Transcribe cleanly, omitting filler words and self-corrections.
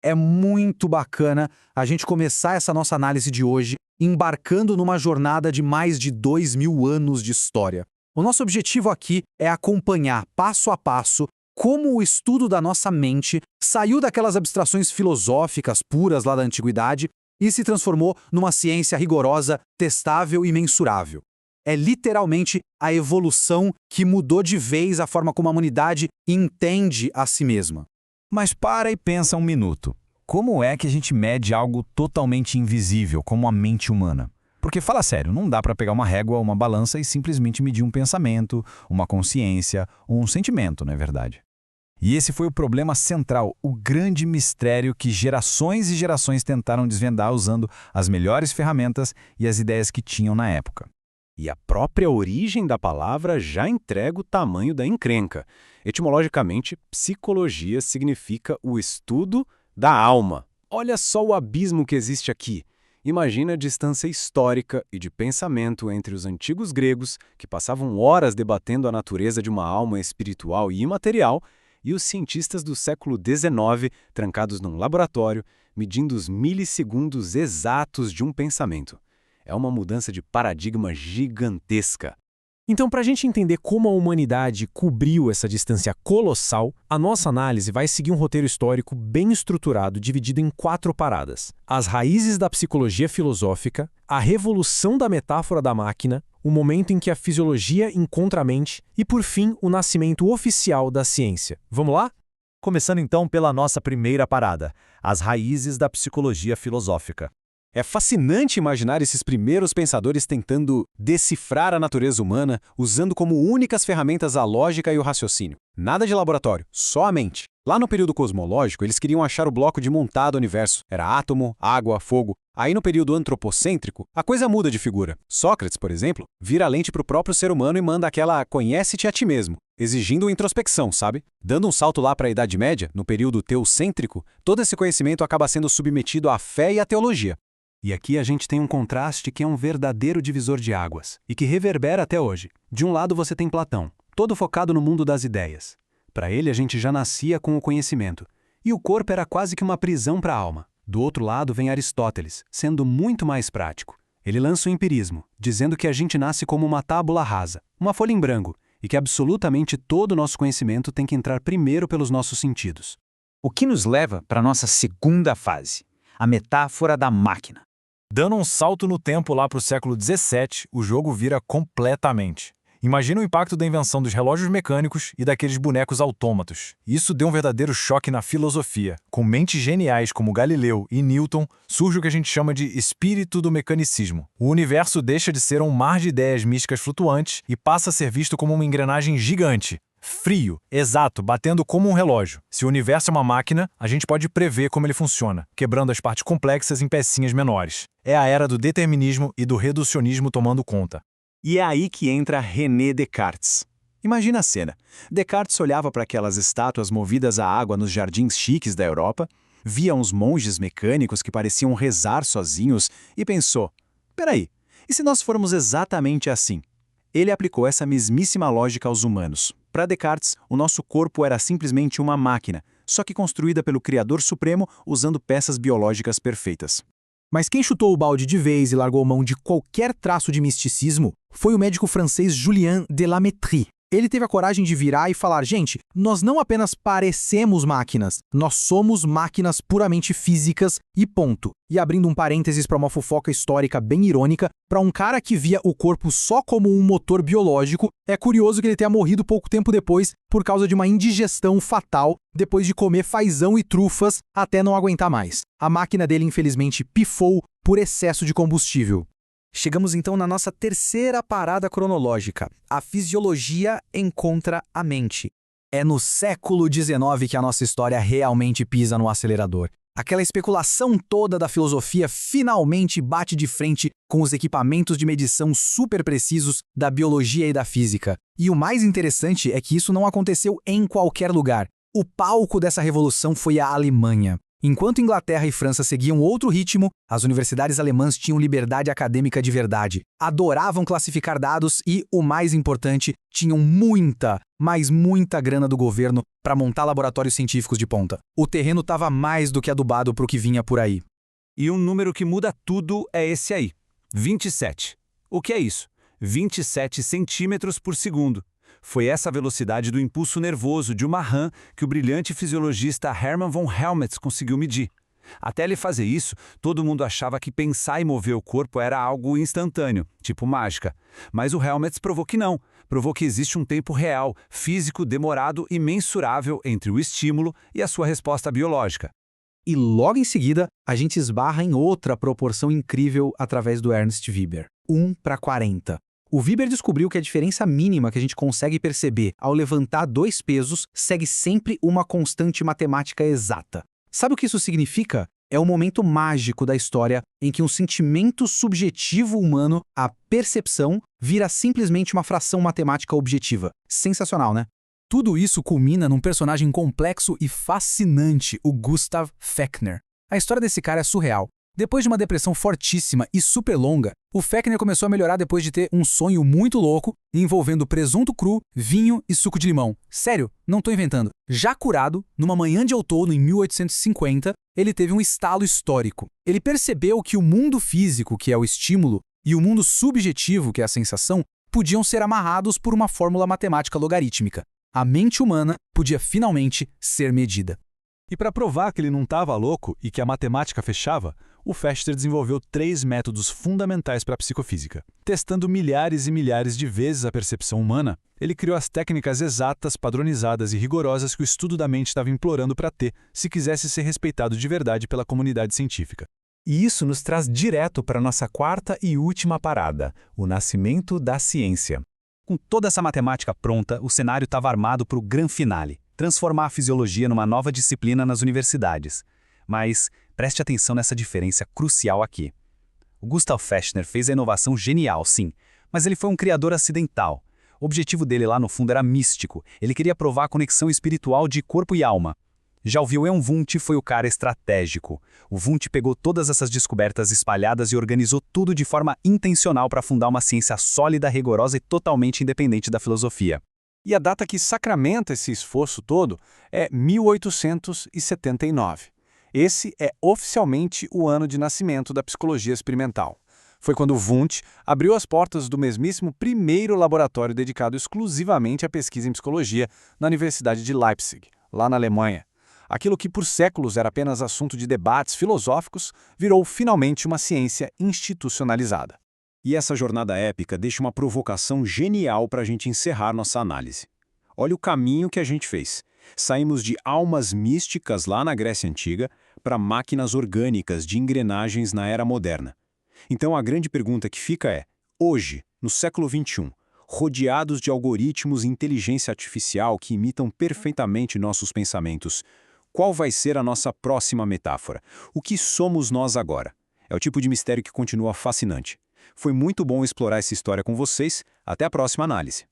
É muito bacana a gente começar essa nossa análise de hoje embarcando numa jornada de mais de 2000 anos de história. O nosso objetivo aqui é acompanhar, passo a passo, como o estudo da nossa mente saiu daquelas abstrações filosóficas puras lá da antiguidade e se transformou numa ciência rigorosa, testável e mensurável. É literalmente a evolução que mudou de vez a forma como a humanidade entende a si mesma. Mas para e pensa um minuto. Como é que a gente mede algo totalmente invisível, como a mente humana? Porque, fala sério, não dá para pegar uma régua ou uma balança e simplesmente medir um pensamento, uma consciência ou um sentimento, não é verdade? E esse foi o problema central, o grande mistério que gerações e gerações tentaram desvendar usando as melhores ferramentas e as ideias que tinham na época. E a própria origem da palavra já entrega o tamanho da encrenca. Etimologicamente, psicologia significa o estudo da alma. Olha só o abismo que existe aqui. Imagina a distância histórica e de pensamento entre os antigos gregos, que passavam horas debatendo a natureza de uma alma espiritual e imaterial, e os cientistas do século XIX, trancados num laboratório, medindo os milissegundos exatos de um pensamento. É uma mudança de paradigma gigantesca. Então, para a gente entender como a humanidade cobriu essa distância colossal, a nossa análise vai seguir um roteiro histórico bem estruturado, dividido em 4 paradas: as raízes da psicologia filosófica, a revolução da metáfora da máquina, o momento em que a fisiologia encontra a mente e, por fim, o nascimento oficial da ciência. Vamos lá? Começando então pela nossa primeira parada, as raízes da psicologia filosófica. É fascinante imaginar esses primeiros pensadores tentando decifrar a natureza humana usando como únicas ferramentas a lógica e o raciocínio. Nada de laboratório, só a mente. Lá no período cosmológico, eles queriam achar o bloco de montado do universo. Era átomo, água, fogo. Aí no período antropocêntrico, a coisa muda de figura. Sócrates, por exemplo, vira a lente para o próprio ser humano e manda aquela "conhece-te a ti mesmo", exigindo introspecção, sabe? Dando um salto lá para a Idade Média, no período teocêntrico, todo esse conhecimento acaba sendo submetido à fé e à teologia. E aqui a gente tem um contraste que é um verdadeiro divisor de águas, e que reverbera até hoje. De um lado você tem Platão, todo focado no mundo das ideias. Para ele a gente já nascia com o conhecimento, e o corpo era quase que uma prisão para a alma. Do outro lado vem Aristóteles, sendo muito mais prático. Ele lança o empirismo, dizendo que a gente nasce como uma tábula rasa, uma folha em branco, e que absolutamente todo o nosso conhecimento tem que entrar primeiro pelos nossos sentidos. O que nos leva para a nossa segunda fase, a metáfora da máquina. Dando um salto no tempo lá para o século XVII, o jogo vira completamente. Imagina o impacto da invenção dos relógios mecânicos e daqueles bonecos autômatos. Isso deu um verdadeiro choque na filosofia. Com mentes geniais como Galileu e Newton, surge o que a gente chama de espírito do mecanicismo. O universo deixa de ser um mar de ideias místicas flutuantes e passa a ser visto como uma engrenagem gigante. Frio, exato, batendo como um relógio. Se o universo é uma máquina, a gente pode prever como ele funciona, quebrando as partes complexas em pecinhas menores. É a era do determinismo e do reducionismo tomando conta. E é aí que entra René Descartes. Imagina a cena. Descartes olhava para aquelas estátuas movidas à água nos jardins chiques da Europa, via uns monges mecânicos que pareciam rezar sozinhos e pensou: peraí, e se nós formos exatamente assim? Ele aplicou essa mesmíssima lógica aos humanos. Para Descartes, o nosso corpo era simplesmente uma máquina, só que construída pelo Criador Supremo usando peças biológicas perfeitas. Mas quem chutou o balde de vez e largou mão de qualquer traço de misticismo foi o médico francês Julien de La Métrie. Ele teve a coragem de virar e falar: gente, nós não apenas parecemos máquinas, nós somos máquinas puramente físicas e ponto. E abrindo um parênteses para uma fofoca histórica bem irônica, para um cara que via o corpo só como um motor biológico, é curioso que ele tenha morrido pouco tempo depois por causa de uma indigestão fatal depois de comer fazão e trufas até não aguentar mais. A máquina dele infelizmente pifou por excesso de combustível. Chegamos então na nossa terceira parada cronológica. A fisiologia encontra a mente. É no século XIX que a nossa história realmente pisa no acelerador. Aquela especulação toda da filosofia finalmente bate de frente com os equipamentos de medição super precisos da biologia e da física. E o mais interessante é que isso não aconteceu em qualquer lugar. O palco dessa revolução foi a Alemanha. Enquanto Inglaterra e França seguiam outro ritmo, as universidades alemãs tinham liberdade acadêmica de verdade, adoravam classificar dados e, o mais importante, tinham muita, mas muita grana do governo para montar laboratórios científicos de ponta. O terreno estava mais do que adubado para o que vinha por aí. E um número que muda tudo é esse aí, 27. O que é isso? 27 centímetros por segundo. Foi essa velocidade do impulso nervoso de uma rã que o brilhante fisiologista Hermann von Helmholtz conseguiu medir. Até ele fazer isso, todo mundo achava que pensar e mover o corpo era algo instantâneo, tipo mágica. Mas o Helmholtz provou que não. Provou que existe um tempo real, físico, demorado e mensurável entre o estímulo e a sua resposta biológica. E logo em seguida, a gente esbarra em outra proporção incrível através do Ernst Weber. 1:40. O Weber descobriu que a diferença mínima que a gente consegue perceber ao levantar dois pesos segue sempre uma constante matemática exata. Sabe o que isso significa? É o momento mágico da história em que um sentimento subjetivo humano, a percepção, vira simplesmente uma fração matemática objetiva. Sensacional, né? Tudo isso culmina num personagem complexo e fascinante, o Gustav Fechner. A história desse cara é surreal. Depois de uma depressão fortíssima e super longa, o Fechner começou a melhorar depois de ter um sonho muito louco envolvendo presunto cru, vinho e suco de limão. Sério, não tô inventando. Já curado, numa manhã de outono em 1850, ele teve um estalo histórico. Ele percebeu que o mundo físico, que é o estímulo, e o mundo subjetivo, que é a sensação, podiam ser amarrados por uma fórmula matemática logarítmica. A mente humana podia finalmente ser medida. E para provar que ele não estava louco e que a matemática fechava, o Fechner desenvolveu 3 métodos fundamentais para a psicofísica. Testando milhares e milhares de vezes a percepção humana, ele criou as técnicas exatas, padronizadas e rigorosas que o estudo da mente estava implorando para ter, se quisesse ser respeitado de verdade pela comunidade científica. E isso nos traz direto para a nossa quarta e última parada, o nascimento da ciência. Com toda essa matemática pronta, o cenário estava armado para o grande finale, transformar a fisiologia numa nova disciplina nas universidades. Mas preste atenção nessa diferença crucial aqui. O Gustav Fechner fez a inovação genial, sim, mas ele foi um criador acidental. O objetivo dele lá no fundo era místico, ele queria provar a conexão espiritual de corpo e alma. Já o Wilhelm Wundt foi o cara estratégico. O Wundt pegou todas essas descobertas espalhadas e organizou tudo de forma intencional para fundar uma ciência sólida, rigorosa e totalmente independente da filosofia. E a data que sacramenta esse esforço todo é 1879. Esse é oficialmente o ano de nascimento da psicologia experimental. Foi quando Wundt abriu as portas do mesmíssimo primeiro laboratório dedicado exclusivamente à pesquisa em psicologia na Universidade de Leipzig, lá na Alemanha. Aquilo que por séculos era apenas assunto de debates filosóficos virou finalmente uma ciência institucionalizada. E essa jornada épica deixa uma provocação genial para a gente encerrar nossa análise. Olha o caminho que a gente fez. Saímos de almas místicas lá na Grécia Antiga para máquinas orgânicas de engrenagens na Era Moderna. Então a grande pergunta que fica é, hoje, no século XXI, rodeados de algoritmos e inteligência artificial que imitam perfeitamente nossos pensamentos, qual vai ser a nossa próxima metáfora? O que somos nós agora? É o tipo de mistério que continua fascinante. Foi muito bom explorar essa história com vocês. Até a próxima análise.